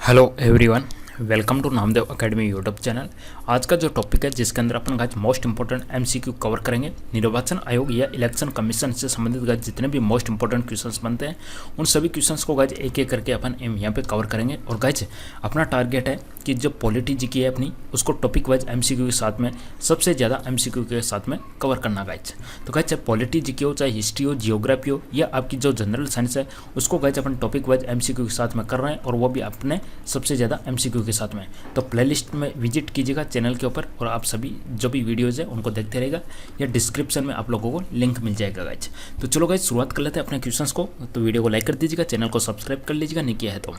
Hello everyone, welcome to Namdev academy YouTube channel. आज का जो टॉपिक है जिसके अंदर अपन guys most important MCQ cover करेंगे, निर्वाचन आयोग या इलेक्शन कमीशन से संबंधित गाइज जितने भी मोस्ट इंपॉर्टेंट क्वेश्चंस बनते हैं उन सभी क्वेश्चंस को गाइज एक एक करके अपन यहाँ पे कवर करेंगे। और गाइज अपना टारगेट है कि जो पॉलिटी जीके है अपनी उसको टॉपिक वाइज एमसीक्यू के साथ में सबसे ज़्यादा एमसीक्यू के साथ में कवर करना गाइज। तो गाइज चाहे पॉलिटी जीके हो, चाहे हिस्ट्री हो, जियोग्राफी हो या आपकी जो जनरल साइंस है उसको गाइज अपन टॉपिक वाइज एमसीक्यू के साथ में कर रहे हैं और वो भी अपने सबसे ज़्यादा एमसीक्यू के साथ में। तो प्लेलिस्ट में विजिट कीजिएगा चैनल के ऊपर और आप सभी जो भी वीडियोज़ है उनको देखते रहेगा या डिस्क्रिप्शन में आप लोगों को लिंक मिल जाएगा गाइज। तो चलो गाइज शुरुआत कर लेते हैं अपने क्वेश्चंस को। तो वीडियो को लाइक कर दीजिएगा, चैनल को सब्सक्राइब कर लीजिएगा नहीं किया है तो।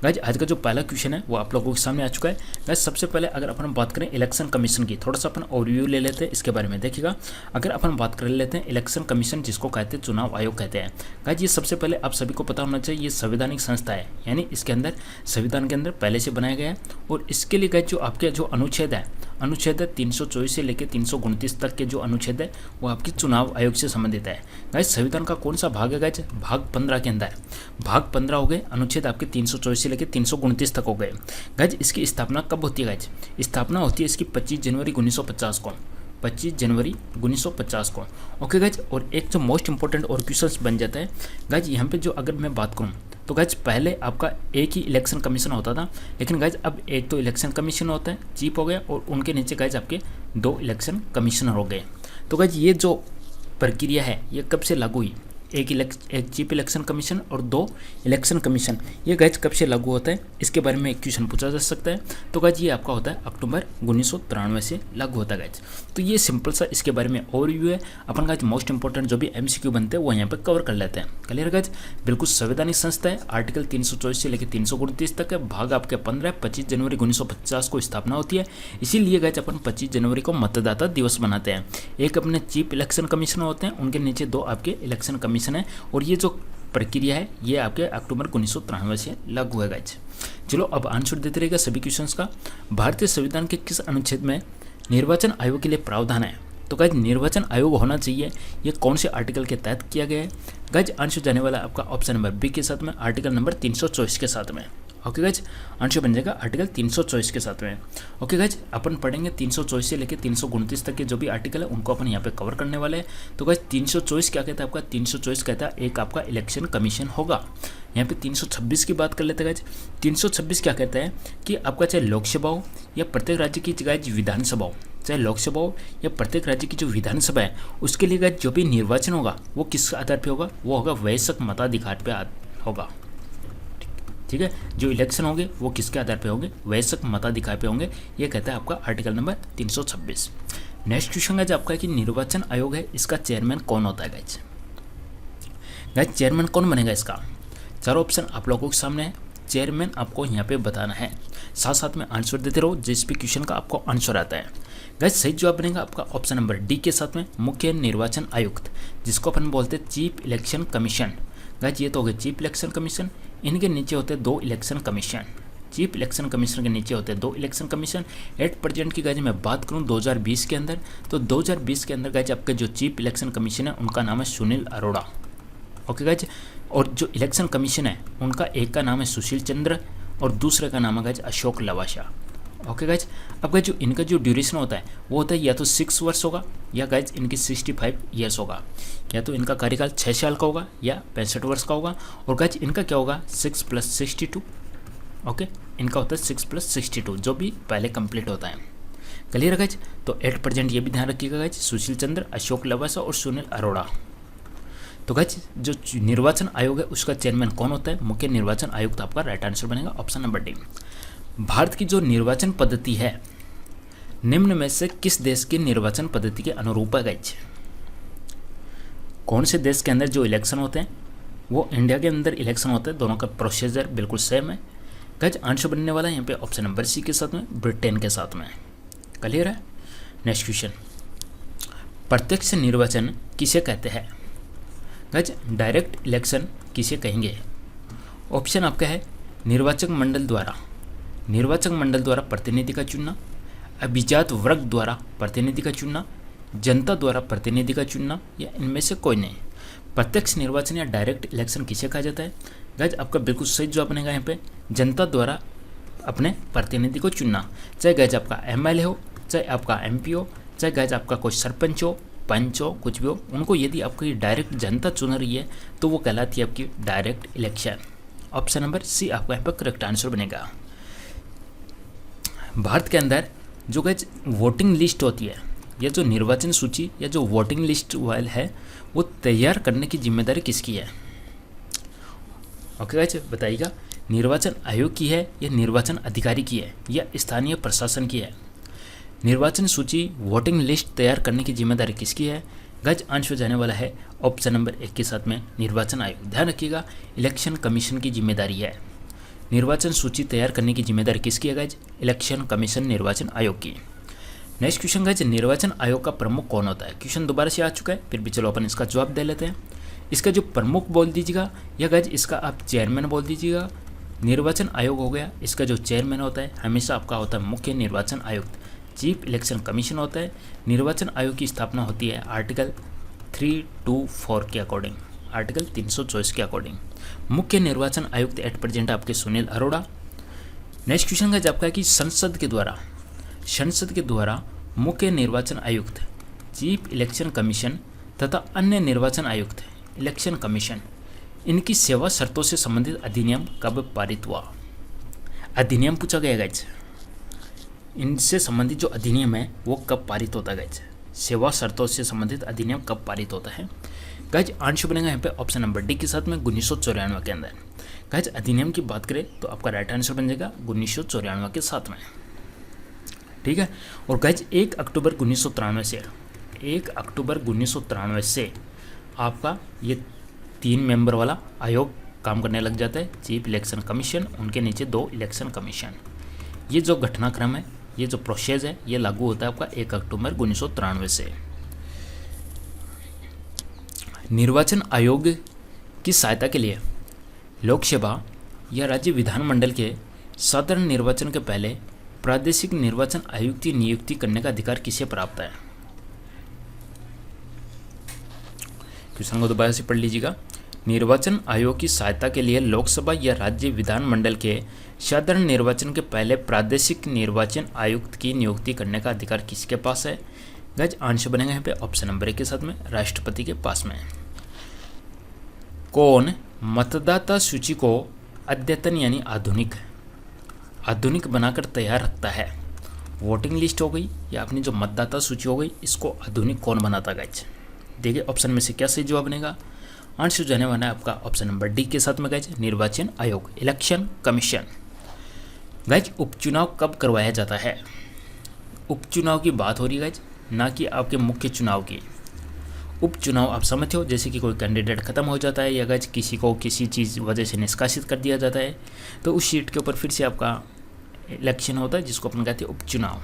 गाइज आज का जो पहला क्वेश्चन है वो आप लोगों के सामने आ चुका है। गाइज सबसे पहले अगर अपन बात करें इलेक्शन कमीशन की, थोड़ा सा अपन ओवरव्यू ले लेते हैं इसके बारे में। देखिएगा अगर अपन बात कर लेते हैं इलेक्शन कमीशन जिसको कहते हैं चुनाव आयोग कहते हैं। गाइज ये सबसे पहले आप सभी को पता होना चाहिए ये संवैधानिक संस्था है, यानी इसके अंदर संविधान के अंदर पहले से बनाया गया है। और इसके लिए गाइज जो आपके जो अनुच्छेद है 324 से लेकर 329 तक के जो अनुच्छेद है वो आपकी चुनाव आयोग से संबंधित है। गाइज संविधान का कौन सा भाग है गाइज? भाग 15 के अंदर भाग 15 हो गए, अनुच्छेद आपके 324 से लेकर 329 तक हो गए। गाइज इसकी स्थापना कब होती है? गाइज स्थापना होती है इसकी 25 जनवरी 1950 को, 25 जनवरी 1950 को। ओके गाइज, और एक जो मोस्ट इंपॉर्टेंट और क्वेश्चंस बन जाता है गाइज यहाँ पे जो अगर मैं बात करूँ तो गाइज पहले आपका एक ही इलेक्शन कमीशन होता था, लेकिन गाइज अब एक तो इलेक्शन कमीशन होता है, चीफ हो गया, और उनके नीचे गाइज आपके 2 इलेक्शन कमिश्नर हो गए। तो गाइज ये जो प्रक्रिया है ये कब से लागू हुई? एक चीफ इलेक्शन कमीशन और 2 इलेक्शन कमीशन, ये गाइज कब से लागू होता है इसके बारे में एक क्वेश्चन पूछा जा सकता है। तो गाइज ये आपका होता है अक्टूबर 1993 से लागू होता है गाइज। तो ये सिंपल सा इसके बारे में ओवरव्यू है। अपन गाइज मोस्ट इंपॉर्टेंट जो भी एमसीक्यू बनते हैं वो यहाँ पे कवर कर लेते हैं। Clear guys? बिल्कुल संवैधानिक संस्था है, आर्टिकल 324 से लेकर 329 तक है, भाग आपके 15, 25 जनवरी 1950 को स्थापना होती है। इसीलिए गाइज अपन 25 जनवरी को मतदाता दिवस मनाते हैं। एक अपने चीफ इलेक्शन कमिश्नर होते हैं, उनके नीचे 2 आपके इलेक्शन कमीशन है, और ये जो प्रक्रिया है ये आपके अक्टूबर 1993 से लागू है गाइज। चलो अब आंसर देते रहेगा सभी क्वेश्चंस का। भारतीय संविधान के किस अनुच्छेद में निर्वाचन आयोग के लिए प्रावधान है? तो गाइज निर्वाचन आयोग होना चाहिए ये कौन से आर्टिकल के तहत किया गया है? गाइज आंसर जाने वाला आपका ऑप्शन नंबर बी के साथ में, आर्टिकल नंबर 324 के साथ में। ओके गाइज, आंसर बन जाएगा आर्टिकल 324 के साथ में। ओके गाइज, अपन पढ़ेंगे 324 से लेकर 329 तक के जो भी आर्टिकल है उनको अपन यहाँ पे कवर करने वाले हैं। तो गाइज 324 क्या कहता है आपका? 324 कहता है एक आपका इलेक्शन कमीशन होगा। यहाँ पे 326 की बात कर लेते हैं गाइज। 326 क्या कहता है कि आपका चाहे लोकसभा हो या प्रत्येक राज्य की गाइज विधानसभा हो, चाहे लोकसभा हो या प्रत्येक राज्य की जो विधानसभा है उसके लिए गाइज जो भी निर्वाचन होगा वो किस आधार पर होगा? वो होगा वयस्क मताधिकार पे होगा। ठीक है, जो इलेक्शन होंगे वो किसके आधार पे होंगे? वयस्क मताधिकार पे होंगे। ये कहता है आपका आर्टिकल नंबर 326। नेक्स्ट क्वेश्चन है जो आपका कि निर्वाचन आयोग है इसका चेयरमैन कौन होता है गाइज? गाइज चेयरमैन कौन बनेगा इसका? 4 ऑप्शन आप लोगों के सामने है, चेयरमैन आपको यहाँ पे बताना है, साथ साथ में आंसर देते रहो जिस भी क्वेश्चन का आपको आंसर आता है। गाइज सही जवाब बनेगा आपका ऑप्शन नंबर डी के साथ में, मुख्य निर्वाचन आयुक्त, जिसको अपन बोलते हैं चीफ इलेक्शन कमीशन। गाइज ये तो हो गया चीफ इलेक्शन कमीशन, इनके नीचे होते हैं 2 election commission. Chief election commission के नीचे होते हैं 2 इलेक्शन कमीशन। एट प्रेजेंट की गाइज मैं बात करूं 2020 के अंदर, तो 2020 के अंदर गाइज आपके जो चीफ इलेक्शन कमीशन है उनका नाम है सुनील अरोड़ा। ओके गाइज, और जो इलेक्शन कमीशन है उनका एक का नाम है सुशील चंद्र और दूसरे का नाम है guys Ashok Lavasa. Okay guys, अब गाइज जो इनका जो ड्यूरेशन होता है वो होता है या तो 6 वर्ष होगा या गाइज इनकी 65 ईयर्स होगा, या तो इनका कार्यकाल 6 साल का होगा या 65 वर्ष का होगा। और गाइज इनका क्या होगा? 6 + 62। ओके, इनका होता है 6 + 62 जो भी पहले कंप्लीट होता है। क्लियर है गाइज? तो एट प्रेजेंट ये भी ध्यान रखिएगा गाइज, सुशील चंद्र, अशोक लवासा और सुनील अरोड़ा। तो गाइज जो निर्वाचन आयोग है उसका चेयरमैन कौन होता है? मुख्य निर्वाचन आयुक्त आपका राइट आंसर बनेगा ऑप्शन नंबर डी। भारत की जो निर्वाचन पद्धति है निम्न में से किस देश की निर्वाचन पद्धति के अनुरूप है गाइज? कौन से देश के अंदर जो इलेक्शन होते हैं वो इंडिया के अंदर इलेक्शन होते हैं, दोनों का प्रोसीजर बिल्कुल सेम है। गाइज आंसर बनने वाला है यहाँ पे ऑप्शन नंबर सी के साथ में, ब्रिटेन के साथ में। क्लियर है? नेक्स्ट क्वेश्चन, प्रत्यक्ष निर्वाचन किसे कहते हैं? गाइज डायरेक्ट इलेक्शन किसे कहेंगे? ऑप्शन आपका है निर्वाचक मंडल द्वारा प्रतिनिधि का चुनना, अभिजात वर्ग द्वारा प्रतिनिधि का चुनना, जनता द्वारा प्रतिनिधि का चुनना, या इनमें से कोई नहीं। प्रत्यक्ष निर्वाचन या डायरेक्ट इलेक्शन किसे कहा जाता है? गाइज आपका बिल्कुल सही जवाब बनेगा यहाँ पे जनता द्वारा अपने प्रतिनिधि को चुनना, चाहे गैज आपका MLA हो, चाहे आपका MP हो, चाहे गैज आपका कोई सरपंच हो, पंच हो, कुछ भी हो, उनको यदि आपकी डायरेक्ट जनता चुन रही है तो वो कहलाती है आपकी direct election. Option number C आपका यहाँ पर करेक्ट आंसर बनेगा। भारत के अंदर जो गैज वोटिंग लिस्ट होती है या जो निर्वाचन सूची या जो वोटिंग लिस्ट वाल है वो तैयार करने की जिम्मेदारी किसकी है? ओके गाइज बताइएगा, निर्वाचन आयोग की है या निर्वाचन अधिकारी की है या स्थानीय प्रशासन की है? निर्वाचन सूची वोटिंग लिस्ट तैयार करने की जिम्मेदारी किसकी है? गाइज आंसर जाने वाला है ऑप्शन नंबर 1 के साथ में निर्वाचन आयोग। ध्यान रखिएगा, इलेक्शन कमीशन की जिम्मेदारी है। निर्वाचन सूची तैयार करने की जिम्मेदारी किसकी है गाइज? इलेक्शन कमीशन निर्वाचन आयोग की। नेक्स्ट क्वेश्चन गाइज, निर्वाचन आयोग का प्रमुख कौन होता है? क्वेश्चन दोबारा से आ चुका है, फिर भी चलो अपन इसका जवाब दे लेते हैं। इसका जो प्रमुख बोल दीजिएगा या गाइज इसका आप चेयरमैन बोल दीजिएगा। निर्वाचन आयोग हो गया, इसका जो चेयरमैन होता है हमेशा आपका होता है मुख्य निर्वाचन आयुक्त, चीफ इलेक्शन कमीशन होता है। निर्वाचन आयोग की स्थापना होती है आर्टिकल 324 के अकॉर्डिंग, आर्टिकल 324 के अकॉर्डिंग। मुख्य निर्वाचन आयुक्त एट प्रेजेंट आपके Sunil Arora. Next question guys आपका है कि संसद के द्वारा मुख्य निर्वाचन आयुक्त, चीफ इलेक्शन कमीशन तथा अन्य निर्वाचन आयुक्त, इलेक्शन कमीशन, इनकी सेवा शर्तों से संबंधित अधिनियम कब पारित हुआ? अधिनियम पूछा गया गाइज, इनसे संबंधित जो अधिनियम है वो कब पारित होता है गाइज? सेवा शर्तों से संबंधित अधिनियम कब पारित होता है? गाइज आंसर बनेगा यहाँ पे ऑप्शन नंबर डी के साथ में 1994 के अंदर। गाइज अधिनियम की बात करें तो आपका राइट आंसर बन जाएगा 1994 के साथ में, ठीक है। और गाइज 1 अक्टूबर 1993 से आपका ये 3 मेंबर वाला आयोग काम करने लग जाता है, चीफ इलेक्शन कमीशन, उनके नीचे 2 इलेक्शन कमीशन। ये जो घटनाक्रम है, ये जो प्रोसेस है, ये लागू होता है आपका 1 अक्टूबर 1993 से। निर्वाचन आयोग की सहायता के लिए लोकसभा या राज्य विधानमंडल के साधारण निर्वाचन के पहले प्रादेशिक निर्वाचन आयुक्त की नियुक्ति करने का अधिकार किसे प्राप्त है? क्वेश्चन को दोबारा से पढ़ लीजिएगा। निर्वाचन आयोग की सहायता के लिए लोकसभा या राज्य विधानमंडल के साधारण निर्वाचन के पहले प्रादेशिक निर्वाचन आयुक्त की नियुक्ति करने का अधिकार किसके पास है? गाइस आंसर बनेगा यहाँ पे ऑप्शन नंबर 1 के साथ में राष्ट्रपति के पास में। कौन मतदाता सूची को अद्यतन यानी आधुनिक बनाकर तैयार रखता है? वोटिंग लिस्ट हो गई या अपनी जो मतदाता सूची हो गई, इसको आधुनिक कौन बनाता गाइज? देखिए ऑप्शन में से क्या सही जवाब बनेगा। आंसर जाने वाला है आपका ऑप्शन नंबर डी के साथ में गाइज, निर्वाचन आयोग, इलेक्शन कमीशन। गाइज उपचुनाव कब करवाया जाता है? उपचुनाव की बात हो रही है गाइज, ना कि आपके मुख्य चुनाव की। उपचुनाव आप समझते हो, जैसे कि कोई कैंडिडेट खत्म हो जाता है या गाइज किसी को किसी चीज़ वजह से निष्कासित कर दिया जाता है, तो उस सीट के ऊपर फिर से आपका इलेक्शन होता है, जिसको अपन कहते हैं उपचुनाव।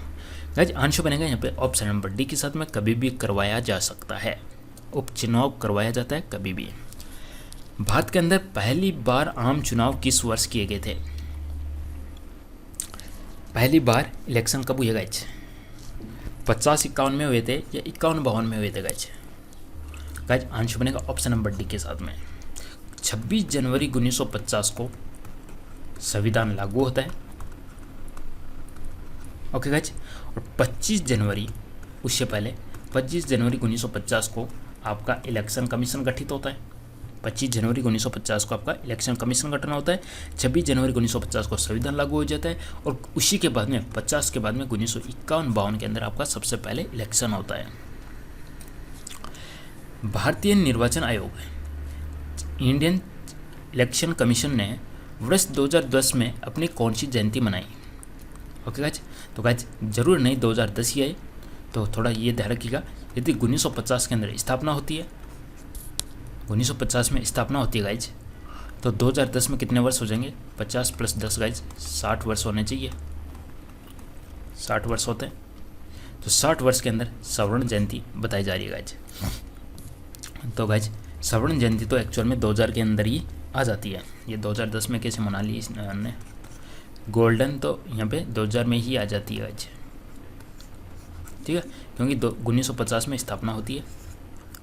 गाइज आंसर बनेगा यहाँ पे ऑप्शन नंबर डी के साथ में, कभी भी करवाया जा सकता है। उपचुनाव करवाया जाता है कभी भी। भारत के अंदर पहली बार आम चुनाव किस वर्ष किए गए थे? पहली बार इलेक्शन कब हुए गाइज? 50-51 में हुए थे या 51-52 में हुए थे गाइज? गाइज आंसर बनेगा ऑप्शन नंबर डी के साथ में। 26 जनवरी 1950 को संविधान लागू होता है, ओके गाइज। और 25 जनवरी, उससे पहले 25 जनवरी 1950 को आपका इलेक्शन कमीशन गठित होता है। 25 जनवरी 1950 को आपका इलेक्शन कमीशन गठन होता है। 26 जनवरी 1950 को संविधान लागू हो जाता है और उसी के बाद में 50 के बाद में 1951-52 के अंदर आपका सबसे पहले इलेक्शन होता है। भारतीय निर्वाचन आयोग, इंडियन इलेक्शन कमीशन ने वर्ष 2010 में अपनी कौन सी जयंती मनाई? ओके गाइज, तो गाइज जरूर नहीं 2010 ही है, तो थोड़ा ये ध्यान रखिएगा। यदि 1950 के अंदर स्थापना होती है, 1950 में स्थापना होती है गाइज, तो 2010 में कितने वर्ष हो जाएंगे? 50 + 10 गाइज 60 वर्ष होने चाहिए। 60 वर्ष होते हैं, तो 60 वर्ष के अंदर स्वर्ण जयंती बताई जा रही है गाइज। तो गाइज स्वर्ण जयंती तो एक्चुअल में 2000 के अंदर ही आ जाती है। ये 2010 में कैसे मना ली इसने? गोल्डन तो यहाँ पे 2000 में ही आ जाती है गाइज, ठीक है, क्योंकि 1950 में स्थापना होती है।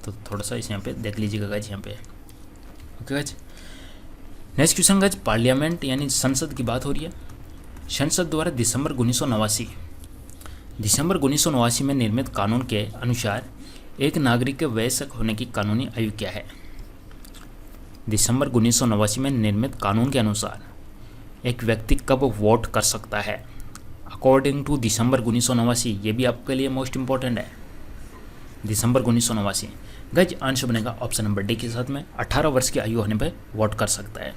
तो थोड़ा सा इस यहाँ पे देख लीजिएगा गाइज, यहाँ पे okay guys. Next question guys, parliament यानी संसद की बात हो रही है। संसद द्वारा दिसंबर 1989 में निर्मित कानून के अनुसार एक नागरिक के वयस्क होने की कानूनी आयु क्या है? दिसंबर 1989 में निर्मित कानून के अनुसार एक व्यक्ति कब वोट कर सकता है अकॉर्डिंग टू दिसंबर 1989? ये भी आपके लिए मोस्ट इंपॉर्टेंट है। दिसंबर 1989 गज आंसर बनेगा ऑप्शन नंबर डी के साथ में 18 वर्ष की आयु होने पर वोट कर सकता है।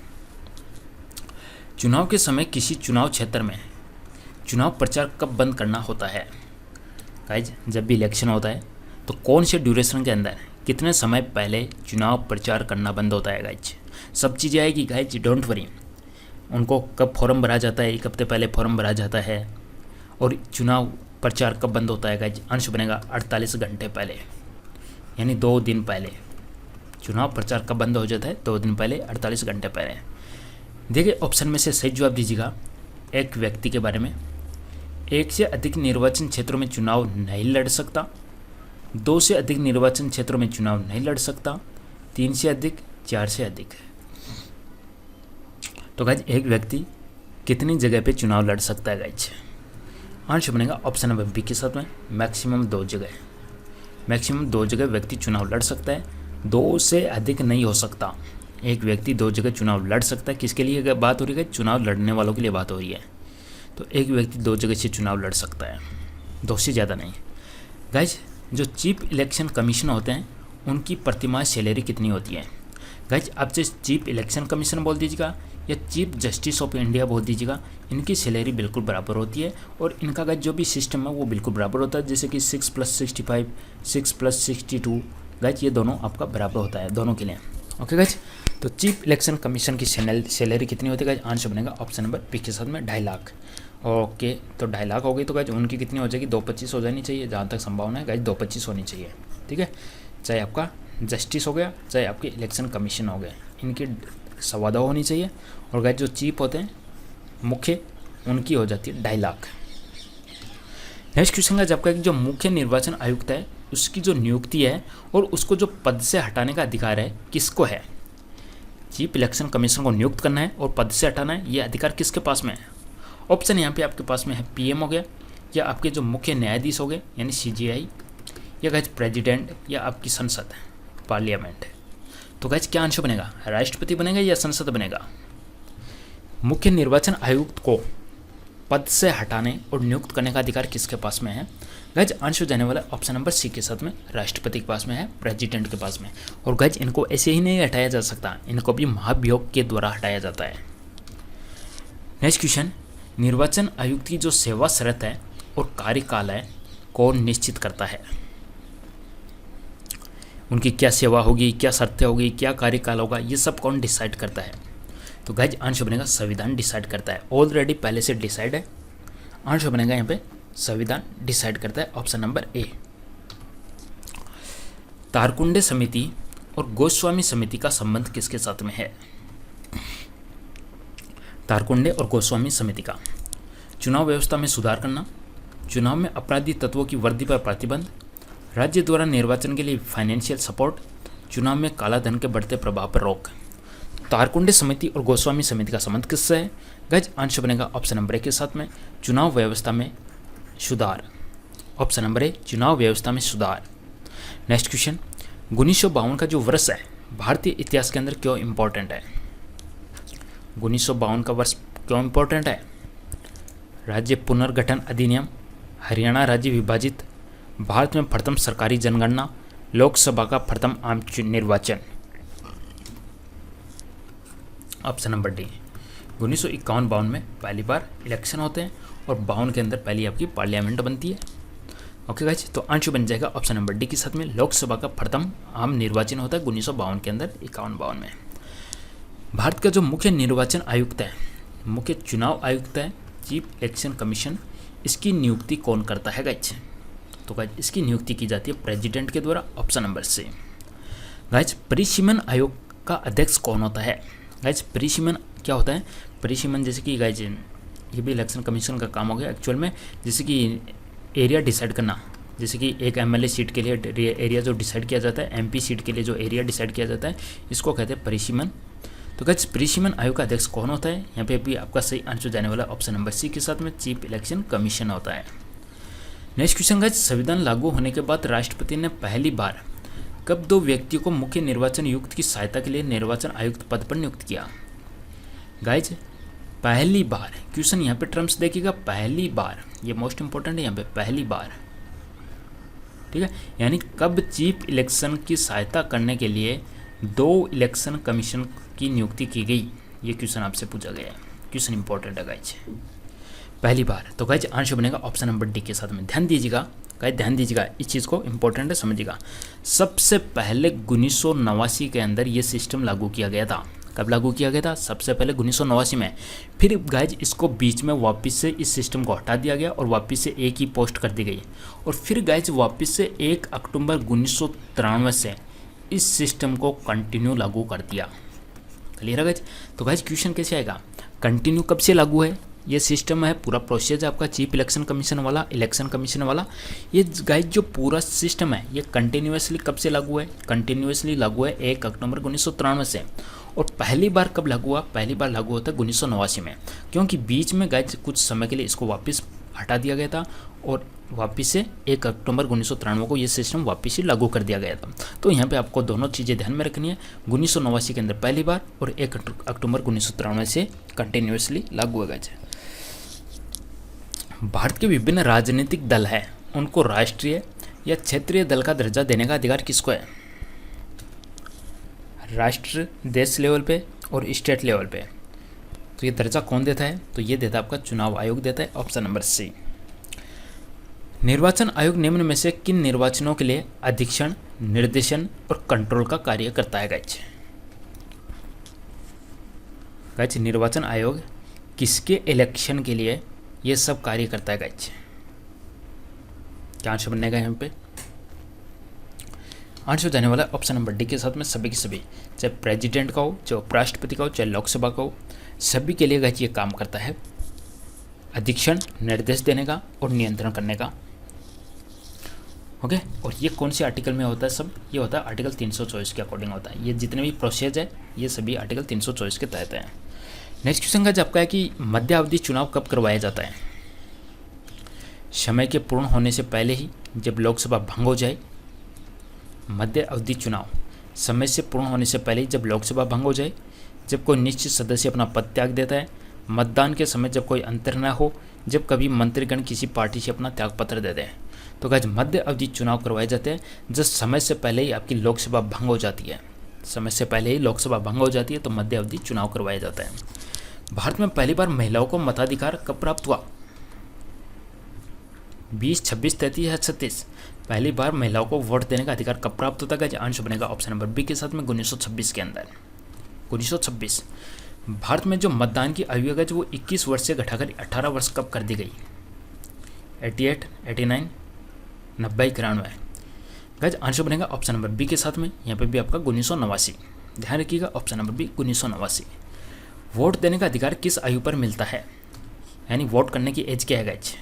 चुनाव के समय किसी चुनाव क्षेत्र में चुनाव प्रचार कब बंद करना होता है? गाइज जब भी इलेक्शन होता है तो कौन से ड्यूरेशन के अंदर कितने समय पहले चुनाव प्रचार करना बंद होता है? गाइज सब चीज़ें आएगी गाइज, डोंट वरी। उनको कब फॉर्म भरा जाता है, 1 हफ्ते पहले फॉर्म भरा जाता है, और चुनाव प्रचार कब बंद होता है? गाइज आंसर बनेगा 48 घंटे पहले, यानी 2 दिन पहले। चुनाव प्रचार कब बंद हो जाता है? 2 दिन पहले, 48 घंटे पहले। देखिए ऑप्शन में से सही जवाब दीजिएगा। एक व्यक्ति के बारे में, 1 से अधिक निर्वाचन क्षेत्रों में चुनाव नहीं लड़ सकता, 2 से अधिक निर्वाचन क्षेत्रों में चुनाव नहीं लड़ सकता, 3 से अधिक, 4 से अधिक। तो गाइज एक व्यक्ति कितनी जगह पे चुनाव लड़ सकता है? गाइज आंसर बनेगा ऑप्शन नंबर बी के साथ में मैक्सिमम 2 जगह। मैक्सिमम 2 जगह व्यक्ति चुनाव लड़ सकता है, 2 से अधिक नहीं हो सकता। एक व्यक्ति 2 जगह चुनाव लड़ सकता है। किसके लिए अगर बात हो रही है? चुनाव लड़ने वालों के लिए बात हो रही है। तो एक व्यक्ति 2 जगह से चुनाव लड़ सकता है, 2 से ज़्यादा नहीं। गाइज जो चीफ इलेक्शन कमीशन होते हैं उनकी प्रतिमाह सैलरी कितनी होती है? गाइज आप चाहे चीफ इलेक्शन कमीशन बोल दीजिएगा या चीफ जस्टिस ऑफ इंडिया बोल दीजिएगा, इनकी सैलरी बिल्कुल बराबर होती है। और इनका गाइज जो भी सिस्टम है वो बिल्कुल बराबर होता है, जैसे कि 6+65, 6+62। गाइज ये दोनों आपका बराबर होता है दोनों के लिए। ओके गाइज, तो चीफ इलेक्शन कमीशन की सैलरी कितनी होती है? गाइज आंसर बनेगा ऑप्शन नंबर बी के साथ में 2.5 लाख। ओके, तो 2.5 लाख हो गई तो गाइज उनकी कितनी हो जाएगी? 225 हो जानी चाहिए, जहाँ तक संभावना है गाइज 225 होनी चाहिए। ठीक है, चाहे आपका जस्टिस हो गया, चाहे आपके इलेक्शन कमीशन हो गए, इनकी 2.25 होनी चाहिए। और गाइज जो चीफ होते हैं मुख्य, उनकी हो जाती है 2.5 लाख। नेक्स्ट क्वेश्चन गाइज आपका जो मुख्य निर्वाचन आयुक्त है उसकी जो नियुक्ति है और उसको जो पद से हटाने का अधिकार है किसको है? चीफ इलेक्शन कमीशन को नियुक्त करना है और पद से हटाना है, ये अधिकार किसके पास में है? ऑप्शन यहाँ पे आपके पास में है पीएम हो गया, या आपके जो मुख्य न्यायाधीश हो गए यानी सीजेआई, या गाइज प्रेसिडेंट, या आपकी संसद पार्लियामेंट। तो गाइज क्या आंसर बनेगा? राष्ट्रपति बनेगा या संसद बनेगा? मुख्य निर्वाचन आयुक्त को पद से हटाने और नियुक्त करने का अधिकार किसके पास में है? गाइज आंसर जाने वाला ऑप्शन नंबर सी के साथ में राष्ट्रपति के पास में है, प्रेसिडेंट के पास में। और गाइज इनको ऐसे ही नहीं हटाया जा सकता, इनको भी महाभियोग के द्वारा हटाया जाता है। नेक्स्ट क्वेश्चन, निर्वाचन आयुक्त की जो सेवा शर्त है और कार्यकाल है कौन निश्चित करता है? उनकी क्या सेवा होगी, क्या शर्तें होगी, क्या कार्यकाल होगा, ये सब कौन डिसाइड करता है? तो गाइज आंसर बनेगा संविधान डिसाइड करता है। ऑलरेडी पहले से डिसाइड है, आंसर बनेगा यहाँ पे संविधान डिसाइड करता है, ऑप्शन नंबर ए। तारकुंडे समिति और गोस्वामी समिति का संबंध किसके साथ में है? तारकुंडे और गोस्वामी समिति का चुनाव व्यवस्था में सुधार करना, चुनाव में अपराधी तत्वों की वर्दी पर प्रतिबंध, राज्य द्वारा निर्वाचन के लिए फाइनेंशियल सपोर्ट, चुनाव में काला धन के बढ़ते प्रभाव पर रोक। तारकुंडे समिति और गोस्वामी समिति का संबंध किससे है? गाइज आंसर बनेगा ऑप्शन नंबर ए के साथ में चुनाव व्यवस्था में सुधार। ऑप्शन नंबर ए चुनाव व्यवस्था में सुधार। नेक्स्ट क्वेश्चन, 1952 का जो वर्ष है भारतीय इतिहास के अंदर क्यों इम्पोर्टेंट है? 1952 का वर्ष क्यों इम्पोर्टेंट है? राज्य पुनर्गठन अधिनियम, हरियाणा राज्य विभाजित, भारत में प्रथम सरकारी जनगणना, लोकसभा का प्रथम आम निर्वाचन। ऑप्शन नंबर डी, 1951-52 में पहली बार इलेक्शन होते हैं और 52 के अंदर पहली आपकी पार्लियामेंट बनती है। ओके गाइज, तो आंसर बन जाएगा ऑप्शन नंबर डी के साथ में लोकसभा का प्रथम आम निर्वाचन होता है 1952 के अंदर, 51-52 में। भारत का जो मुख्य निर्वाचन आयुक्त है, मुख्य चुनाव आयुक्त है, चीफ इलेक्शन कमीशन, इसकी नियुक्ति कौन करता है गाइज? तो गाइज इसकी नियुक्ति की जाती है प्रेसिडेंट के द्वारा, ऑप्शन नंबर सी। गाइज परिसीमन आयोग का अध्यक्ष कौन होता है? गाइज परिसीमन क्या होता है? परिसीमन जैसे कि गाइज ये भी इलेक्शन कमीशन का काम हो गया एक्चुअल में, जैसे कि एरिया डिसाइड करना, जैसे कि एक एमएलए सीट के लिए एरिया जो डिसाइड किया जाता है, एमपी सीट के लिए जो एरिया डिसाइड किया जाता है, इसको कहते हैं परिसीमन। तो गाइस परिसीमन आयोग का अध्यक्ष कौन होता है? यहाँ पे भी आपका सही आंसर जाने वाला ऑप्शन नंबर सी के साथ में चीफ इलेक्शन कमीशन होता है। नेक्स्ट क्वेश्चन गाइस, संविधान लागू होने के बाद राष्ट्रपति ने पहली बार कब 2 व्यक्तियों को मुख्य निर्वाचन आयुक्त की सहायता के लिए निर्वाचन आयुक्त पद पर नियुक्त किया? गाइज पहली बार, क्वेश्चन यहाँ पे टर्म्स देखिएगा, पहली बार, ये मोस्ट इंपॉर्टेंट है यहाँ पे, पहली बार, ठीक है। यानी कब चीफ इलेक्शन की सहायता करने के लिए 2 इलेक्शन कमीशन की नियुक्ति की गई, ये क्वेश्चन आपसे पूछा गया है। क्वेश्चन इंपॉर्टेंट है गाइज, पहली बार। तो गाइज आंसर बनेगा ऑप्शन नंबर डी के साथ में। ध्यान दीजिएगा गाइज, ध्यान दीजिएगा, इस चीज़ को इंपॉर्टेंट है, समझिएगा। सबसे पहले 1989 के अंदर ये सिस्टम लागू किया गया था। कब लागू किया गया था? सबसे पहले 1989 में। फिर गाइज इसको बीच में वापस से इस सिस्टम को हटा दिया गया और वापस से एक ही पोस्ट कर दी गई, और फिर गाइज वापस से 1 अक्टूबर 1993 से इस सिस्टम को कंटिन्यू लागू कर दिया। क्लियर है गाइज? तो गाइज क्वेश्चन कैसे आएगा, कंटिन्यू कब से लागू है? ये सिस्टम है, पूरा प्रोसेस है आपका चीफ इलेक्शन कमीशन वाला, इलेक्शन कमीशन वाला। ये गाइज जो पूरा सिस्टम है ये कंटिन्यूसली कब से लागू है? कंटिन्यूसली लागू है 1 अक्टूबर 1993 से। और पहली बार कब लागू हुआ? पहली बार लागू होता है 1989 में, क्योंकि बीच में गाइज कुछ समय के लिए इसको वापस हटा दिया गया था और वापस से 1 अक्टूबर 1993 को ये सिस्टम वापस से लागू कर दिया गया था। तो यहाँ पे आपको दोनों चीज़ें ध्यान में रखनी है, 1989 के अंदर पहली बार और 1 अक्टूबर 1993 से कंटिन्यूसली लागू होगा। भारत के विभिन्न राजनीतिक दल हैं, उनको राष्ट्रीय या क्षेत्रीय दल का दर्जा देने का अधिकार किसको है? राष्ट्र, देश लेवल पे और स्टेट लेवल पे। तो ये दर्जा कौन देता है? तो ये देता है आपका चुनाव आयोग देता है, ऑप्शन नंबर सी। निर्वाचन आयोग निम्न में से किन निर्वाचनों के लिए अधीक्षण, निर्देशन और कंट्रोल का कार्य करता है? गाइज निर्वाचन आयोग किसके इलेक्शन के लिए ये सब कार्य करता है? गाइज क्या आंसर बनेगा यहाँ पे? आंसर जाने वाला ऑप्शन नंबर डी के साथ में सभी के सभी, चाहे प्रेसिडेंट का हो, चाहे उपराष्ट्रपति का हो, चाहे लोकसभा का हो, सभी के लिए गाइज ये काम करता है, अधीक्षण, निर्देश देने का और नियंत्रण करने का। ओके, और ये कौन से आर्टिकल में होता है? सब ये होता है आर्टिकल 324 के अकॉर्डिंग होता है। ये जितने भी प्रोसेस है ये सभी आर्टिकल 324 के तहत है। नेक्स्ट क्वेश्चन का आपका है कि मध्य अवधि चुनाव कब करवाया जाता है? समय के पूर्ण होने से पहले ही, जब लोकसभा भंग हो जाए। मध्य अवधि चुनाव समय से पूर्ण होने से पहले ही, जब लोकसभा भंग हो जाए, जब कोई निश्चित सदस्य अपना पद त्याग देता है, मतदान के समय जब कोई अंतर न हो, जब कभी मंत्रीगण किसी पार्टी से अपना त्यागपत्र दे दें। तो गाइस मध्य अवधि चुनाव करवाए जाते हैं जब समय से पहले ही आपकी लोकसभा भंग हो जाती है। समय से पहले ही लोकसभा भंग हो जाती है तो मध्य अवधि चुनाव करवाया जाता है। भारत में पहली बार महिलाओं को मताधिकार कब प्राप्त हुआ? 20, 26, 33 या 36? पहली बार महिलाओं को वोट देने का अधिकार कब प्राप्त होता है? आंसर बनेगा ऑप्शन नंबर बी के साथ में 1926 के अंदर। 1926। भारत में जो मतदान की आयु है वो 21 वर्ष से घटाकर 18 वर्ष कब कर दी गई? 88, 89, 90, 91। गाइस आंसर बनेगा ऑप्शन नंबर बी के साथ में, यहाँ पे भी आपका 1989। ध्यान रखिएगा ऑप्शन नंबर बी 1989। वोट देने का अधिकार किस आयु पर मिलता है? यानी वोट करने की एज क्या है गाइस?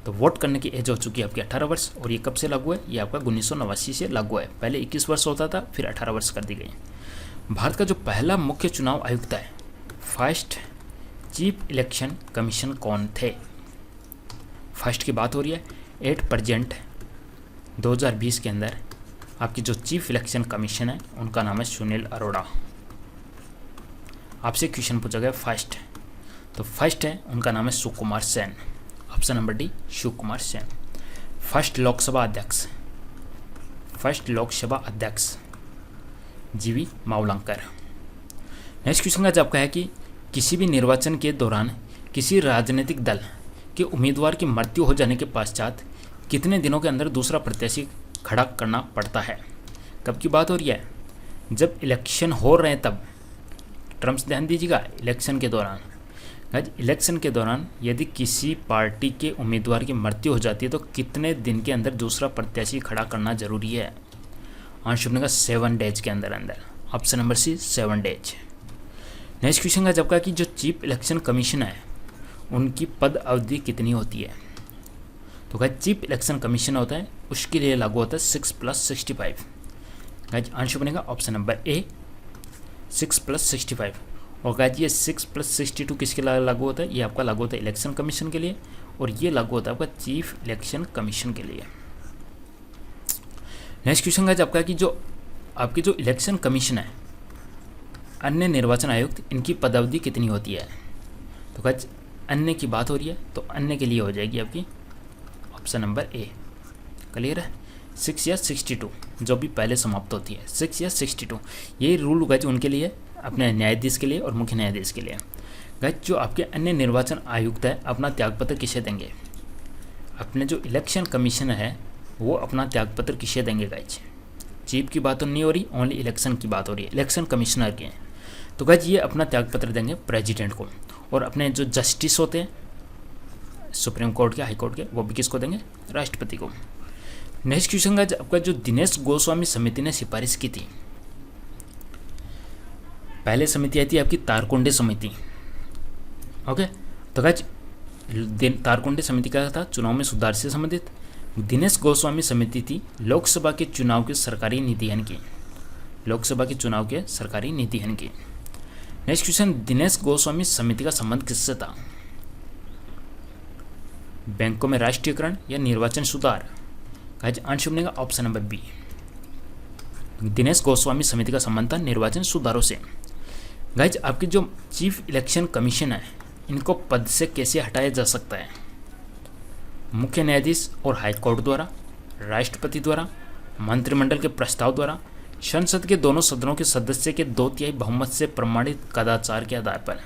तो वोट करने की एज हो चुकी है आपकी 18 वर्ष, और ये कब से लागू है? ये आपका 1989 से लागू है। पहले 21 वर्ष होता था, फिर 18 वर्ष कर दी गई। भारत का जो पहला मुख्य चुनाव आयुक्त है, फर्स्ट चीफ इलेक्शन कमीशन कौन थे? फर्स्ट की बात हो रही है। एट प्रेजेंट 2020 के अंदर आपकी जो चीफ इलेक्शन कमीशन है उनका नाम है सुनील अरोड़ा। आपसे क्वेश्चन पूछा गया फर्स्ट, तो फर्स्ट है उनका नाम है Sukumar Sen. Option number D Sukumar Sen. First Lok Sabha अध्यक्ष, फर्स्ट लोकसभा अध्यक्ष जीवी मावलंकर। नेक्स्ट क्वेश्चन का आपका है कि किसी भी निर्वाचन के दौरान किसी राजनीतिक दल के उम्मीदवार की मृत्यु हो जाने के पश्चात कितने दिनों के अंदर दूसरा प्रत्याशी खड़ा करना पड़ता है? कब की बात हो रही है? जब इलेक्शन हो रहे हैं तब। टर्म्स ध्यान दीजिएगा, इलेक्शन के दौरान। इलेक्शन के दौरान यदि किसी पार्टी के उम्मीदवार की मृत्यु हो जाती है तो कितने दिन के अंदर दूसरा प्रत्याशी खड़ा करना जरूरी है? आंसर बनेगा 7 डेज के अंदर अंदर। Option number C 7 days. Next question का जब कि जो चीफ इलेक्शन कमीशन है उनकी पद अवधि कितनी होती है? तो गाइस चीफ इलेक्शन कमीशन होता है उसके लिए लागू होता है 6+65। गाइस आंसर बनेगा ऑप्शन नंबर ए 6+65। और गाइज ये 6+62 किसके लिए लागू होता है? ये आपका लागू होता है इलेक्शन कमीशन के लिए, और ये लागू होता है आपका चीफ इलेक्शन कमीशन के लिए। नेक्स्ट क्वेश्चन गाइज आपका कि जो आपकी जो इलेक्शन कमीशन है, अन्य निर्वाचन आयुक्त, इनकी पदावधि कितनी होती है? तो गाइज अन्य की बात हो रही है तो अन्य के लिए हो जाएगी आपकी ऑप्शन नंबर ए। क्लियर है? 6 या 62 जो भी पहले समाप्त होती है, 6 या 62, ये रूल गाइज उनके लिए, अपने न्यायाधीश के लिए और मुख्य न्यायाधीश के लिए। गाइज जो आपके अन्य निर्वाचन आयुक्त है अपना त्यागपत्र किसे देंगे? अपने जो इलेक्शन कमीशन है वो अपना त्यागपत्र किसे देंगे गाइज? चीफ की बात तो नहीं हो रही, ओनली इलेक्शन की बात हो रही है, इलेक्शन कमिश्नर की है। तो गाइज ये अपना त्यागपत्र देंगे प्रेसिडेंट को, और अपने जो जस्टिस होते हैं सुप्रीम कोर्ट के, हाई कोर्ट के, वो भी किसको देंगे? राष्ट्रपति को। नेक्स्ट क्वेश्चन गाइज आपका जो दिनेश गोस्वामी समिति ने सिफारिश की थी, पहले समिति आई थी आपकी तारकुंडे समिति। ओके, तो गाइज तारकुंडे समिति का था चुनाव में सुधार से संबंधित। दिनेश गोस्वामी समिति थी लोकसभा के चुनाव के सरकारी नीतिहन की, लोकसभा के चुनाव के सरकारी नीतिहन की। नेक्स्ट क्वेश्चन, दिनेश गोस्वामी समिति का संबंध किससे था? बैंकों में राष्ट्रीयकरण या निर्वाचन सुधार? गाइज आंसर बनेगा option number B. Dinesh Goswami समिति का संबंध था निर्वाचन सुधारों से। गाइज आपकी जो चीफ इलेक्शन कमीशन है, इनको पद से कैसे हटाया जा सकता है? मुख्य न्यायाधीश और हाई कोर्ट द्वारा, राष्ट्रपति द्वारा, मंत्रिमंडल के प्रस्ताव द्वारा, संसद के दोनों सदनों के सदस्य के 2/3 बहुमत से प्रमाणित कदाचार के आधार पर।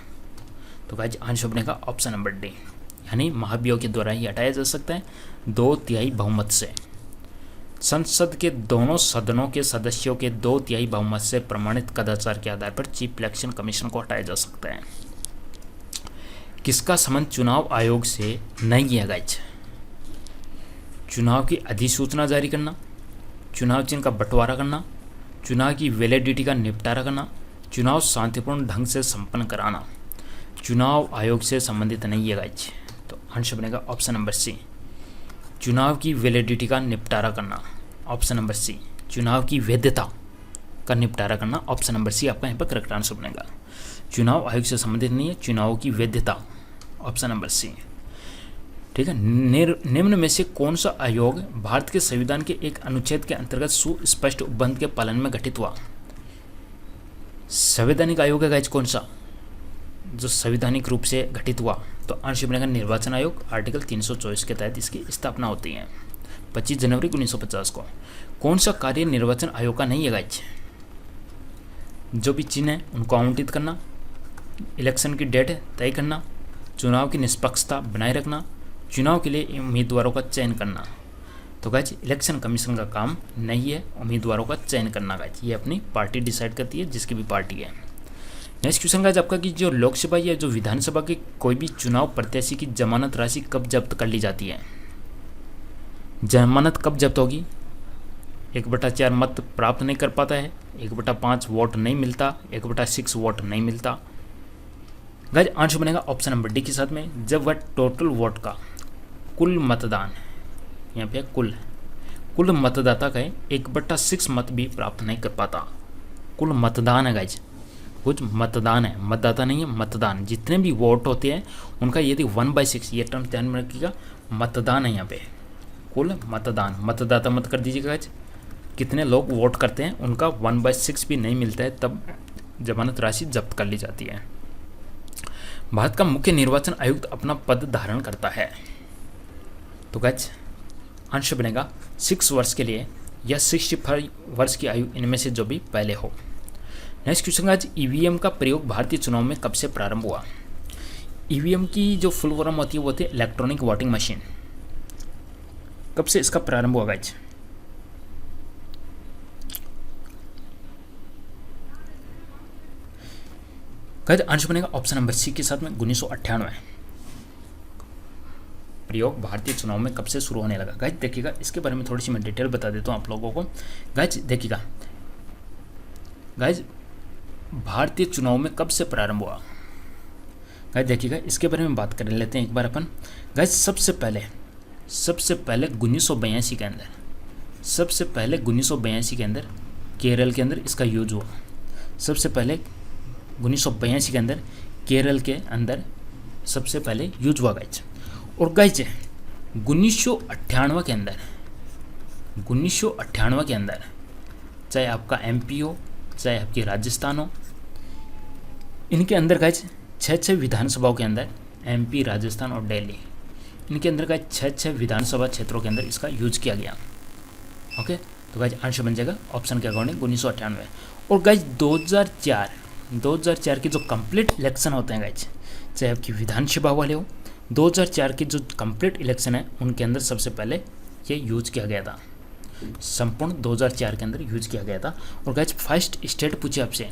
तो गाइज आंसर बनेगा ऑप्शन नंबर डी, यानी महाभियोग के द्वारा ही हटाया जा सकता है 2/3 बहुमत से। संसद के दोनों सदनों के सदस्यों के 2/3 बहुमत से प्रमाणित कदाचार के आधार पर चीफ इलेक्शन कमीशन को हटाया जा सकता है। किसका संबंध चुनाव आयोग से नहीं है गाइज? चुनाव की अधिसूचना जारी करना, चुनाव चिन्ह का बंटवारा करना, चुनाव की वैलिडिटी का निपटारा करना, चुनाव शांतिपूर्ण ढंग से संपन्न कराना, चुनाव आयोग से संबंधित नहीं है गाइज। तो आंसर बनेगा ऑप्शन नंबर सी, चुनाव की वैलिडिटी का निपटारा करना, ऑप्शन नंबर सी, चुनाव की वैधता का निपटारा करना, ऑप्शन नंबर सी आपका यहाँ पर करेक्ट आंसर बनेगा। चुनाव आयोग से संबंधित नहीं है, चुनाव की वैधता, ऑप्शन नंबर सी। ठीक है, निम्न में से कौन सा आयोग भारत के संविधान के एक अनुच्छेद के अंतर्गत सुस्पष्ट उपबंध के पालन में गठित हुआ? संवैधानिक आयोग है गाइज कौन सा, जो संवैधानिक रूप से गठित हुआ? तो आंसर बनेगा निर्वाचन आयोग, आर्टिकल 324 के तहत इसकी स्थापना होती है 25 जनवरी 1950 को। कौन सा कार्य निर्वाचन आयोग का नहीं है गाइज? जो भी चिन्ह है उनको आवंटित करना, इलेक्शन की डेट तय करना, चुनाव की निष्पक्षता बनाए रखना, चुनाव के लिए उम्मीदवारों का चयन करना। तो गाइज इलेक्शन कमीशन का काम नहीं है उम्मीदवारों का चयन करना गाइज, ये अपनी पार्टी डिसाइड करती है, जिसकी भी पार्टी है। नेक्स्ट क्वेश्चन गाइज आपका कि जो लोकसभा या जो विधानसभा के कोई भी चुनाव प्रत्याशी की जमानत राशि कब जब्त कर ली जाती है? जमानत कब जब्त होगी? 1/4 मत प्राप्त नहीं कर पाता है, 1/5 वोट नहीं मिलता, 1/6 वोट नहीं मिलता। गाइज आंसर बनेगा ऑप्शन नंबर डी के साथ में, जब वह टोटल वोट का कुल मतदान, यहाँ पे कुल मतदाता का 1/6 मत भी प्राप्त नहीं कर पाता। कुल मतदान है गाइज, कुछ मतदान है, मतदाता नहीं है, मतदान। जितने भी वोट होते हैं उनका यदि 1/6, ये टर्म ध्यान में रखिएगा, मतदान है यहाँ पे, कुल मतदान, मतदाता मत कर दीजिएगा गाइज, कितने लोग वोट करते हैं उनका 1/6 भी नहीं मिलता है, तब जमानत राशि जब्त कर ली जाती है। भारत का मुख्य निर्वाचन आयुक्त अपना पद धारण करता है। तो गाइज आंसर बनेगा 6 वर्ष के लिए या 65 वर्ष की आयु, इनमें से जो भी पहले हो। नेक्स्ट क्वेश्चन गाइज, ईवीएम का प्रयोग भारतीय चुनाव में कब से प्रारंभ हुआ? ईवीएम की जो फुल फॉर्म होती है वो होती है इलेक्ट्रॉनिक वोटिंग मशीन। कब से इसका प्रारंभ हुआ गाइज? गाइज आंसर बनेगा ऑप्शन नंबर सी के साथ में 1998। प्रयोग भारतीय चुनाव में कब से शुरू होने लगा? गाइज देखिएगा, इसके बारे में थोड़ी सी मैं डिटेल बता देता हूँ आप लोगों को। गाइज देखिएगा, गाइज भारतीय चुनाव में कब से प्रारंभ हुआ? गाइज देखिएगा, इसके बारे में बात कर लेते हैं एक बार अपन। गाइज सबसे पहले 1982 के अंदर, सबसे पहले 1982 के अंदर केरल के अंदर इसका यूज हुआ। सबसे पहले 1982 के अंदर केरल के अंदर सबसे पहले यूज हुआ गाइज। और गाइज 1998 के अंदर चाहे आपका MP हो, चाहे आपकी राजस्थान हो, इनके अंदर गाइज 6 विधानसभाओं के अंदर MP, राजस्थान और दिल्ली, इनके अंदर गाइज 6 विधानसभा क्षेत्रों के अंदर इसका यूज किया गया। ओके, तो गाइज आंसर बन जाएगा ऑप्शन के अकॉर्डिंग 1998। और गाइज 2004 के जो कंप्लीट इलेक्शन होते हैं गाइज, चाहे आपकी विधानसभा वाले हो, 2004 के जो कंप्लीट इलेक्शन है उनके अंदर सबसे पहले ये यूज किया गया था, संपूर्ण 2004 के अंदर यूज किया गया था। और गाइज फर्स्ट स्टेट पूछे आपसे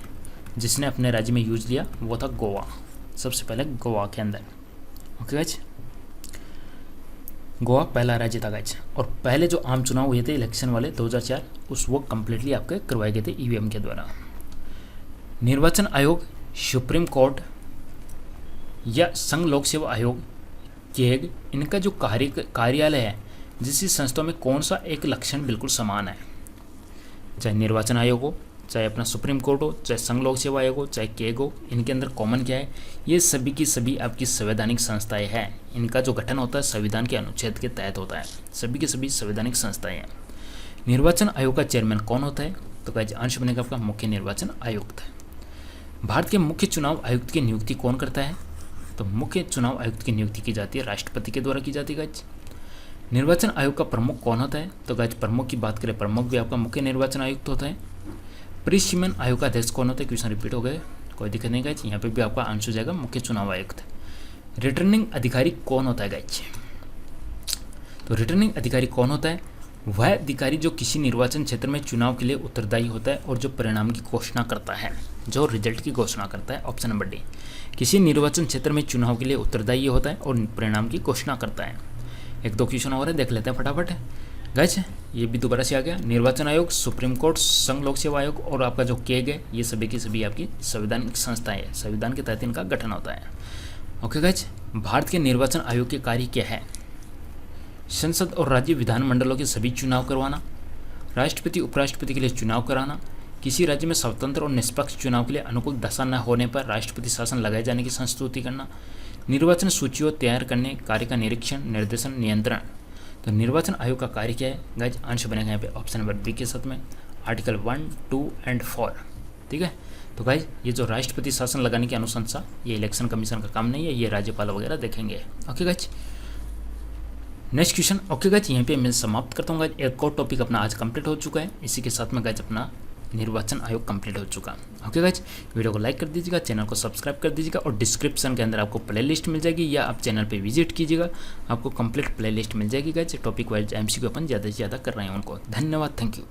जिसने अपने राज्य में यूज लिया वो था गोवा, सबसे पहले गोवा के अंदर। ओके गाइज, गोवा पहला राज्य था गाइज। और पहले जो आम चुनाव हुए थे इलेक्शन वाले 2004 वो कम्प्लीटली आपके करवाए गए थे EVM के द्वारा। निर्वाचन आयोग, सुप्रीम कोर्ट या संघ लोक सेवा आयोग, केग, इनका जो कार्यालय है जिस संस्थाओं में कौन सा एक लक्षण बिल्कुल समान है, चाहे निर्वाचन आयोग हो, चाहे अपना सुप्रीम कोर्ट हो, चाहे संघ लोक सेवा आयोग हो, चाहे केग हो, इनके अंदर कॉमन क्या है, ये सभी की सभी आपकी संवैधानिक संस्थाएं हैं। इनका जो गठन होता है संविधान के अनुच्छेद के तहत होता है, सभी की सभी संवैधानिक संस्थाएं हैं। निर्वाचन आयोग का चेयरमैन कौन होता है, तो गाइस आंसर बनेगा आपका मुख्य निर्वाचन आयुक्त। भारत के मुख्य चुनाव आयुक्त की नियुक्ति कौन करता है, तो मुख्य चुनाव आयुक्त की नियुक्ति की जाती है राष्ट्रपति के द्वारा की जाती है गाइस। निर्वाचन आयोग का प्रमुख कौन होता है, तो गाइस प्रमुख की बात करें, प्रमुख भी आपका मुख्य निर्वाचन आयुक्त होता है। परिसीमन आयोग का अध्यक्ष कौन होता है, क्वेश्चन रिपीट हो गए, कोई दिक्कत नहीं गाइस, यहाँ पे भी आपका आंसर जाएगा मुख्य चुनाव आयुक्त। रिटर्निंग अधिकारी कौन होता है गाइस, तो रिटर्निंग अधिकारी कौन होता है, वह अधिकारी जो किसी निर्वाचन क्षेत्र में चुनाव के लिए उत्तरदायी होता है और जो परिणाम की घोषणा करता है, जो रिजल्ट की घोषणा करता है। ऑप्शन नंबर डी, किसी निर्वाचन क्षेत्र में चुनाव के लिए उत्तरदायी होता है और परिणाम की घोषणा करता है। एक दो क्वेश्चन और है, देख लेते हैं फटाफट गाइस। ये भी दोबारा से आ गया, निर्वाचन आयोग, सुप्रीम कोर्ट, संघ लोक सेवा आयोग और आपका जो केग है, ये सभी की सभी आपकी संवैधानिक संस्थाएं है, संविधान के तहत इनका गठन होता है। ओके गाइस, भारत के निर्वाचन आयोग के कार्य क्या है, संसद और राज्य विधानमंडलों के सभी चुनाव करवाना, राष्ट्रपति उपराष्ट्रपति के लिए चुनाव कराना, किसी राज्य में स्वतंत्र और निष्पक्ष चुनाव के लिए अनुकूल दशा न होने पर राष्ट्रपति शासन लगाए जाने की संस्तुति करना, निर्वाचन सूचियों तैयार करने कार्य का निरीक्षण, निर्देशन, नियंत्रण। तो निर्वाचन आयोग का कार्य क्या है गाइस, आंसर बनेगा यहाँ पे ऑप्शन नंबर बी के साथ में आर्टिकल 1, 2 एंड 4। ठीक है, तो गाइस ये जो राष्ट्रपति शासन लगाने की अनुशंसा, ये इलेक्शन कमीशन का काम नहीं है, ये राज्यपाल वगैरह देखेंगे। Okay guys, next question. Okay guys, यहाँ पे मैं समाप्त करता हूँ गाइस, एक और टॉपिक अपना आज कंप्लीट हो चुका है, इसी के साथ में गाइस अपना निर्वाचन आयोग कंप्लीट हो चुका। ओके गाइस, वीडियो को लाइक कर दीजिएगा, चैनल को सब्सक्राइब कर दीजिएगा और डिस्क्रिप्शन के अंदर आपको प्लेलिस्ट मिल जाएगी या आप चैनल पे विजिट कीजिएगा, आपको कंप्लीट प्लेलिस्ट मिल जाएगी गाइस। टॉपिक वाइज MCQ अपन ज़्यादा से ज़्यादा कर रहे हैं उनको। धन्यवाद, थैंक यू।